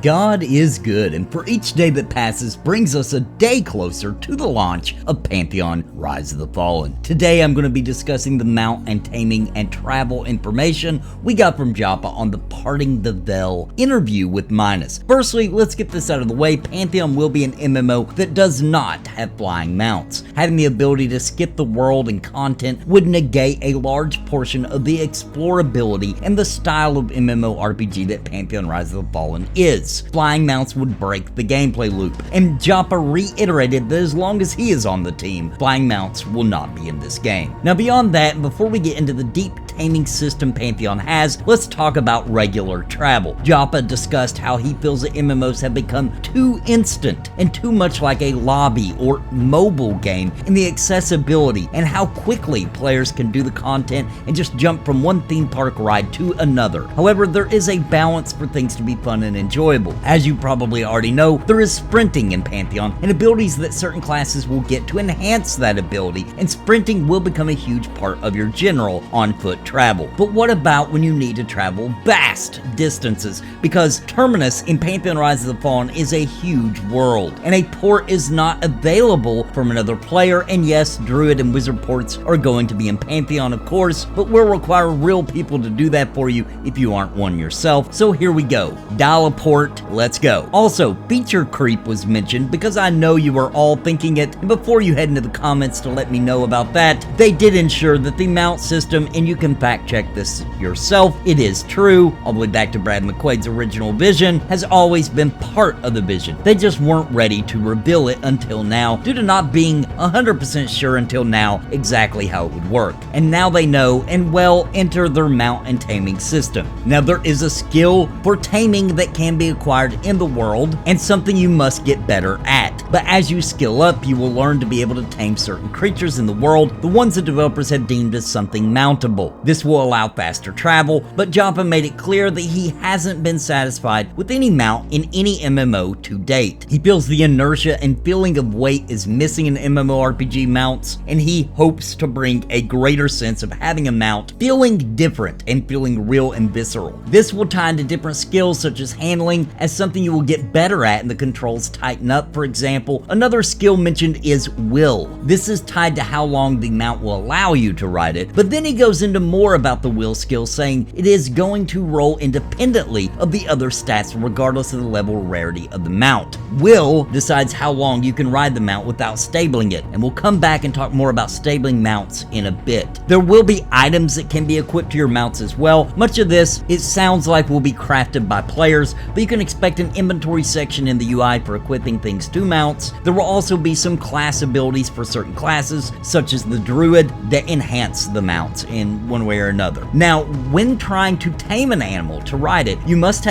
God is good, and for each day that passes brings us a day closer to the launch of Pantheon Rise of the Fallen. Today I'm going to be discussing the mount and taming and travel information we got from Joppa on the Parting the Veil interview with Minus. Firstly, let's get this out of the way. Pantheon will be an MMO that does not have flying mounts. Having the ability to skip the world and content would negate a large portion of the explorability and the style of MMORPG that Pantheon Rise of the Fallen is. Flying mounts would break the gameplay loop, and Joppa reiterated that as long as he is on the team, flying mounts will not be in this game. Now beyond that, before we get into the deep taming system Pantheon has, let's talk about regular travel. Joppa discussed how he feels that MMOs have become too instant and too much like a lobby or mobile game in the accessibility and how quickly players can do the content and just jump from one theme park ride to another. However, there is a balance for things to be fun and enjoyable. As you probably already know, there is sprinting in Pantheon and abilities that certain classes will get to enhance that ability, and sprinting will become a huge part of your general on-foot travel. But what about when you need to travel vast distances? Because Terminus in Pantheon Rise of the Fallen is a huge world, and a port is not available from another player, and yes, Druid and Wizard Ports are going to be in Pantheon, of course, but will require real people to do that for you if you aren't one yourself. So here we go. Dial a port, let's go. Also, feature creep was mentioned because I know you are all thinking it, and before you head into the comments to let me know about that, they did ensure that the mount system, and you can fact check this yourself, it is true, all the way back to Brad McQuaid's original vision, has always been part of the vision. They just weren't ready to reveal it until now, due to not being 100% sure until now exactly how it would work. And now they know, and well, enter their mount and taming system. Now there is a skill for taming that can be acquired in the world, and something you must get better at. But as you skill up, you will learn to be able to tame certain creatures in the world, the ones the developers have deemed as something mountable. This will allow faster travel, but Joppa made it clear that he hasn't been satisfied with any mount in any MMO to date. He feels the inertia and feeling of weight is missing in MMORPG mounts, and he hopes to bring a greater sense of having a mount feeling different and feeling real and visceral. This will tie into different skills such as handling as something you will get better at and the controls tighten up, for example. Another skill mentioned is will. This is tied to how long the mount will allow you to ride it, but then he goes into more about the will skill, saying it is going to roll independently of the other stats regardless of the level or rarity of the mount. Will decides how long you can ride the mount without stabling it, and we'll come back and talk more about stabling mounts in a bit. There will be items that can be equipped to your mounts as well. Much of this, it sounds like, will be crafted by players, but you can expect an inventory section in the UI for equipping things to mounts. There will also be some class abilities for certain classes, such as the Druid, that enhance the mounts in one way or another. Now, when trying to tame an animal to ride it, you must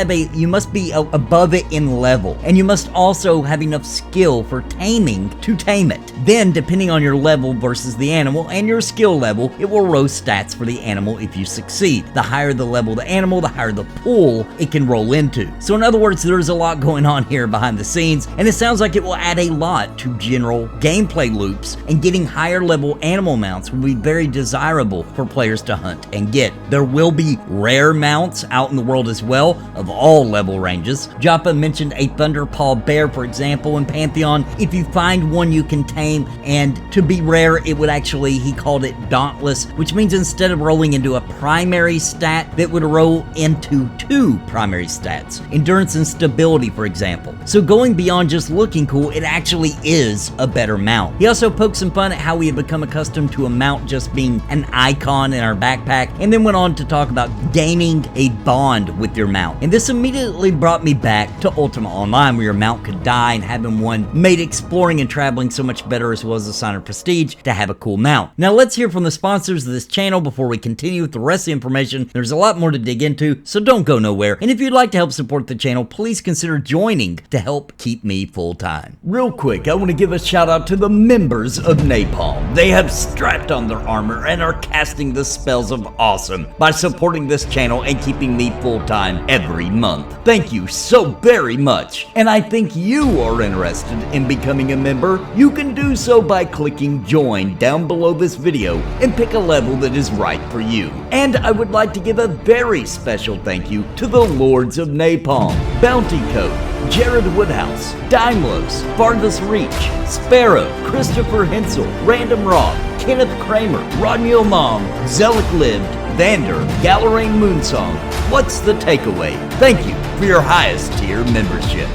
be above it in level, and you must also have enough skill for taming to tame it. Then, depending on your level versus the animal and your skill level, it will roll stats for the animal if you succeed. The higher the level the animal, the higher the pool it can roll into. So in other words, there's a lot going on here behind the scenes, and it sounds like it will add a lot to general gameplay loops, and getting higher level animal mounts will be very desirable for players to hunt and get. There will be rare mounts out in the world as well, of all level ranges. Joppa mentioned a Thunderpaw bear, for example, in Pantheon. If you find one you can tame, and to be rare, it would actually, he called it dauntless, which means instead of rolling into a primary stat, that would roll into two primary stats, endurance and stability, for example. So going beyond just looking cool, it actually is a better mount. He also poked some fun at how we had become accustomed to a mount just being an icon in our backpack, and then went on to talk about gaining a bond with your mount. And this immediately brought me back to Ultima Online, where your mount could die, and having one made exploring and traveling so much better, as well as a sign of prestige to have a cool mount. Now let's hear from the sponsors of this channel before we continue with the rest of the information. There's a lot more to dig into, so don't go nowhere. And if you'd like to help support the channel, please consider joining to to help keep me full-time. Real quick, I want to give a shout out to the members of Napalm. They have strapped on their armor and are casting the spells of awesome by supporting this channel and keeping me full-time every month. Thank you so very much. And I think you are interested in becoming a member. You can do so by clicking join down below this video and pick a level that is right for you. And I would like to give a very special thank you to the Lords of Napalm, Bounty Code, Jared Woodhouse, Daimlos, Farthest Reach, Sparrow, Christopher Hensel, Random Rob, Kenneth Kramer, Rodney Mom, Zelik Lived, Vander, Galerain Moonsong. What's the takeaway? Thank you for your highest tier membership.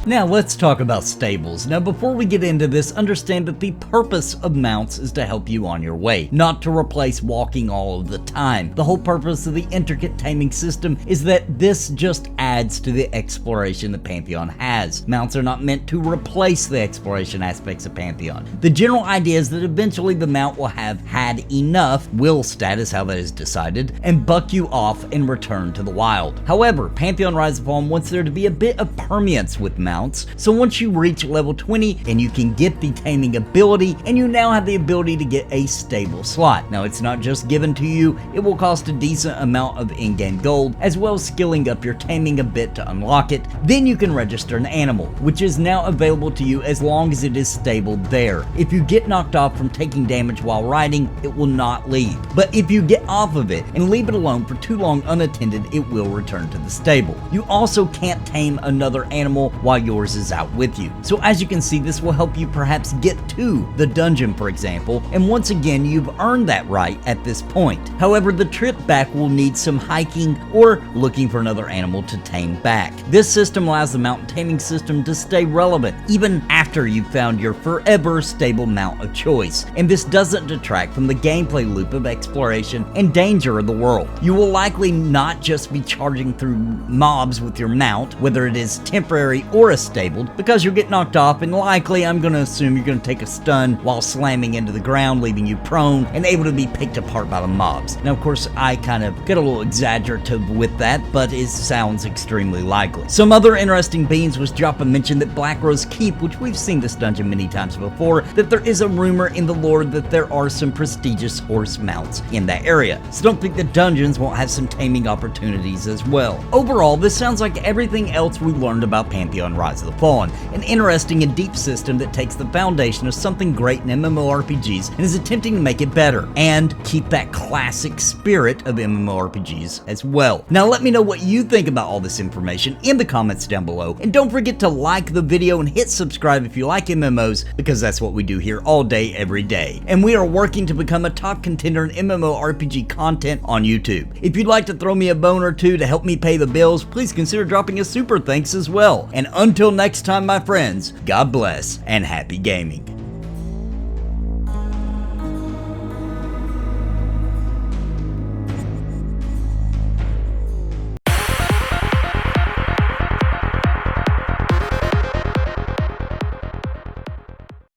Now let's talk about stables. Now before we get into this, understand that the purpose of mounts is to help you on your way, not to replace walking all of the time. The whole purpose of the intricate taming system is that this just adds to the exploration that Pantheon has. Mounts are not meant to replace the exploration aspects of Pantheon. The general idea is that eventually the mount will have had enough, will status how that is decided, and buck you off and return to the wild. However, Pantheon Rise of Fallen wants there to be a bit of permanence with mounts. So once you reach level 20 and you can get the taming ability, and you now have the ability to get a stable slot. Now it's not just given to you, it will cost a decent amount of in-game gold, as well as skilling up your taming a bit to unlock it. Then you can register an animal, which is now available to you as long as it is stable there. If you get knocked off from taking damage while riding, it will not leave. But if you get off of it and leave it alone for too long unattended, it will return to the stable. You also can't tame another animal while yours is out with you. So as you can see, this will help you perhaps get to the dungeon, for example, and once again, you've earned that right at this point. However, the trip back will need some hiking or looking for another animal to tame back. This system allows the mountain taming system to stay relevant even after you've found your forever stable mount of choice, and this doesn't detract from the gameplay loop of exploration and danger of the world. You will likely not just be charging through mobs with your mount, whether it is temporary or a stabled, because you'll get knocked off, and likely I'm going to assume you're going to take a stun while slamming into the ground, leaving you prone and able to be picked apart by the mobs. Now of course I kind of get a little exaggerative with that, but it sounds extremely likely. Some other interesting beans was Joppa mentioned that Black Rose Keep, which we've seen this dungeon many times before, that there is a rumor in the lore that there are some prestigious horse mounts in that area. So don't think the dungeons won't have some taming opportunities as well. Overall, this sounds like everything else we learned about Pantheon Rise of the Fallen, an interesting and deep system that takes the foundation of something great in MMORPGs and is attempting to make it better, and keep that classic spirit of MMORPGs as well. Now let me know what you think about all this information in the comments down below, and don't forget to like the video and hit subscribe if you like MMOs, because that's what we do here all day, every day. And we are working to become a top contender in MMORPG content on YouTube. If you'd like to throw me a bone or two to help me pay the bills, please consider dropping a super thanks as well. And until next time, my friends, God bless and happy gaming.